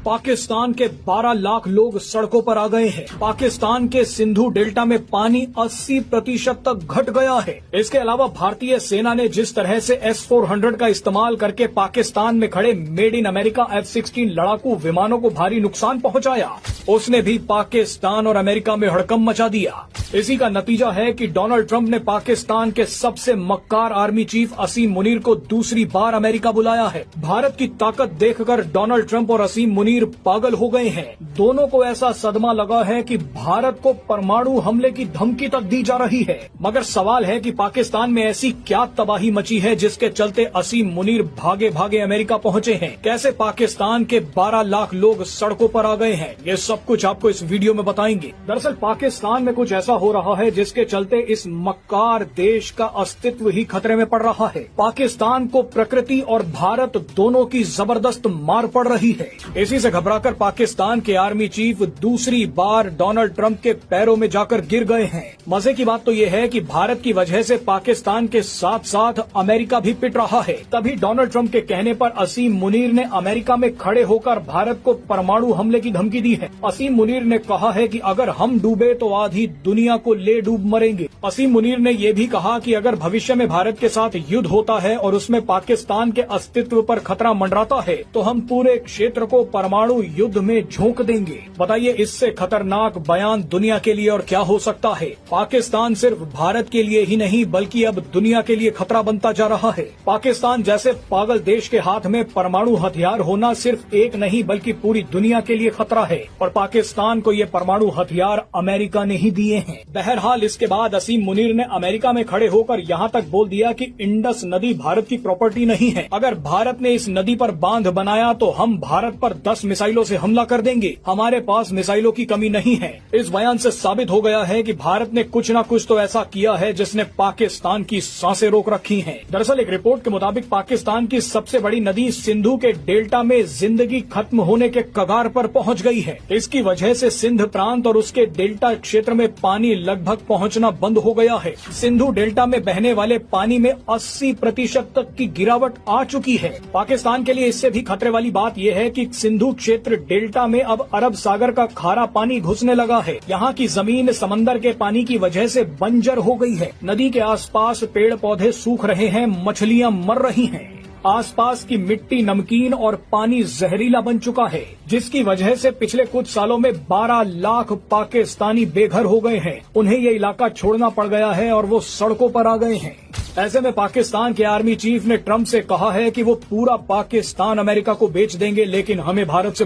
पाकिस्तान के 12 लाख लोग सड़कों पर आ गए हैं। पाकिस्तान के सिंधु डेल्टा में पानी 80% तक घट गया है। इसके अलावा भारतीय सेना ने जिस तरह से S-400 का इस्तेमाल करके पाकिस्तान में खड़े मेड इन अमेरिका F-16 लड़ाकू विमानों को भारी नुकसान पहुंचाया, उसने भी पाकिस्तान और अमेरिका में हड़कंप मचा दिया। इसी का नतीजा है कि डोनाल्ड ट्रंप ने पाकिस्तान के सबसे मक्कार आर्मी चीफ असीम मुनीर को दूसरी बार अमेरिका बुलाया है। भारत की ताकत देखकर डोनाल्ड ट्रंप और असीम मुनीर पागल हो गए हैं। दोनों को ऐसा सदमा लगा है कि भारत को परमाणु हमले की धमकी तक दी जा रही है। मगर सवाल है कि पाकिस्तान में ऐसी क्या तबाही मची है जिसके चलते असीम मुनीर भागे भागे अमेरिका पहुंचे हैं। कैसे पाकिस्तान के 12 लाख लोग सड़कों पर आ गए हैं, ये सब कुछ आपको इस वीडियो में बताएंगे। दरअसल पाकिस्तान में कुछ ऐसा हो रहा है जिसके चलते इस मक्कार देश का अस्तित्व ही खतरे में पड़ रहा है। पाकिस्तान को प्रकृति और भारत दोनों की जबरदस्त मार पड़ रही है। इसी से घबराकर पाकिस्तान के आर्मी चीफ दूसरी बार डोनाल्ड ट्रंप के पैरों में जाकर गिर गए हैं। मजे की बात तो ये है कि भारत की वजह से पाकिस्तान के साथ साथ अमेरिका भी पिट रहा है। तभी डोनाल्ड ट्रंप के कहने पर असीम मुनीर ने अमेरिका में खड़े होकर भारत को परमाणु हमले की धमकी दी है। असीम मुनीर ने कहा है कि अगर हम डूबे तो आधी दुनिया को ले डूब मरेंगे। असीम मुनीर ने ये भी कहा कि अगर भविष्य में भारत के साथ युद्ध होता है और उसमें पाकिस्तान के अस्तित्व पर खतरा मंडराता है तो हम पूरे क्षेत्र को परमाणु युद्ध में झोंक देंगे। बताइए इससे खतरनाक बयान दुनिया के लिए और क्या हो सकता है। पाकिस्तान सिर्फ भारत के लिए ही नहीं बल्कि अब दुनिया के लिए खतरा बनता जा रहा है। पाकिस्तान जैसे पागल देश के हाथ में परमाणु हथियार होना सिर्फ एक नहीं बल्कि पूरी दुनिया के लिए खतरा है और पाकिस्तान को ये परमाणु हथियार अमेरिका ने ही दिए हैं। बहरहाल इसके बाद असीम मुनीर ने अमेरिका में खड़े होकर यहाँ तक बोल दिया कि इंडस नदी भारत की प्रॉपर्टी नहीं है। अगर भारत ने इस नदी पर बांध बनाया तो हम भारत पर 10 मिसाइलों से हमला कर देंगे। हमारे पास मिसाइलों की कमी नहीं है। इस बयान से साबित हो गया है कि भारत ने कुछ न कुछ तो ऐसा किया है जिसने पाकिस्तान की सांसें रोक रखी हैं। दरअसल एक रिपोर्ट के मुताबिक पाकिस्तान की सबसे बड़ी नदी सिंधु के डेल्टा में जिंदगी खत्म होने के कगार पर पहुंच गई है। इसकी वजह से सिंध प्रांत और उसके डेल्टा क्षेत्र में पानी लगभग पहुंचना बंद हो गया है। सिंधु डेल्टा में बहने वाले पानी में 80% तक की गिरावट आ चुकी है। पाकिस्तान के लिए इससे भी खतरे वाली बात यह है कि सिंधु क्षेत्र डेल्टा में अब अरब सागर का खारा पानी घुसने लगा है। यहाँ की जमीन समंदर के पानी की वजह से बंजर हो गई है। नदी के आसपास पेड़ पौधे सूख रहे हैं, मछलियाँ मर रही हैं। आसपास की मिट्टी नमकीन और पानी जहरीला बन चुका है, जिसकी वजह से पिछले कुछ सालों में 12 लाख पाकिस्तानी बेघर हो गए हैं। उन्हें ये इलाका छोड़ना पड़ गया है और वो सड़कों पर आ गए हैं। ऐसे में पाकिस्तान के आर्मी चीफ ने ट्रंप से कहा है कि वो पूरा पाकिस्तान अमेरिका को बेच देंगे, लेकिन हमें भारत से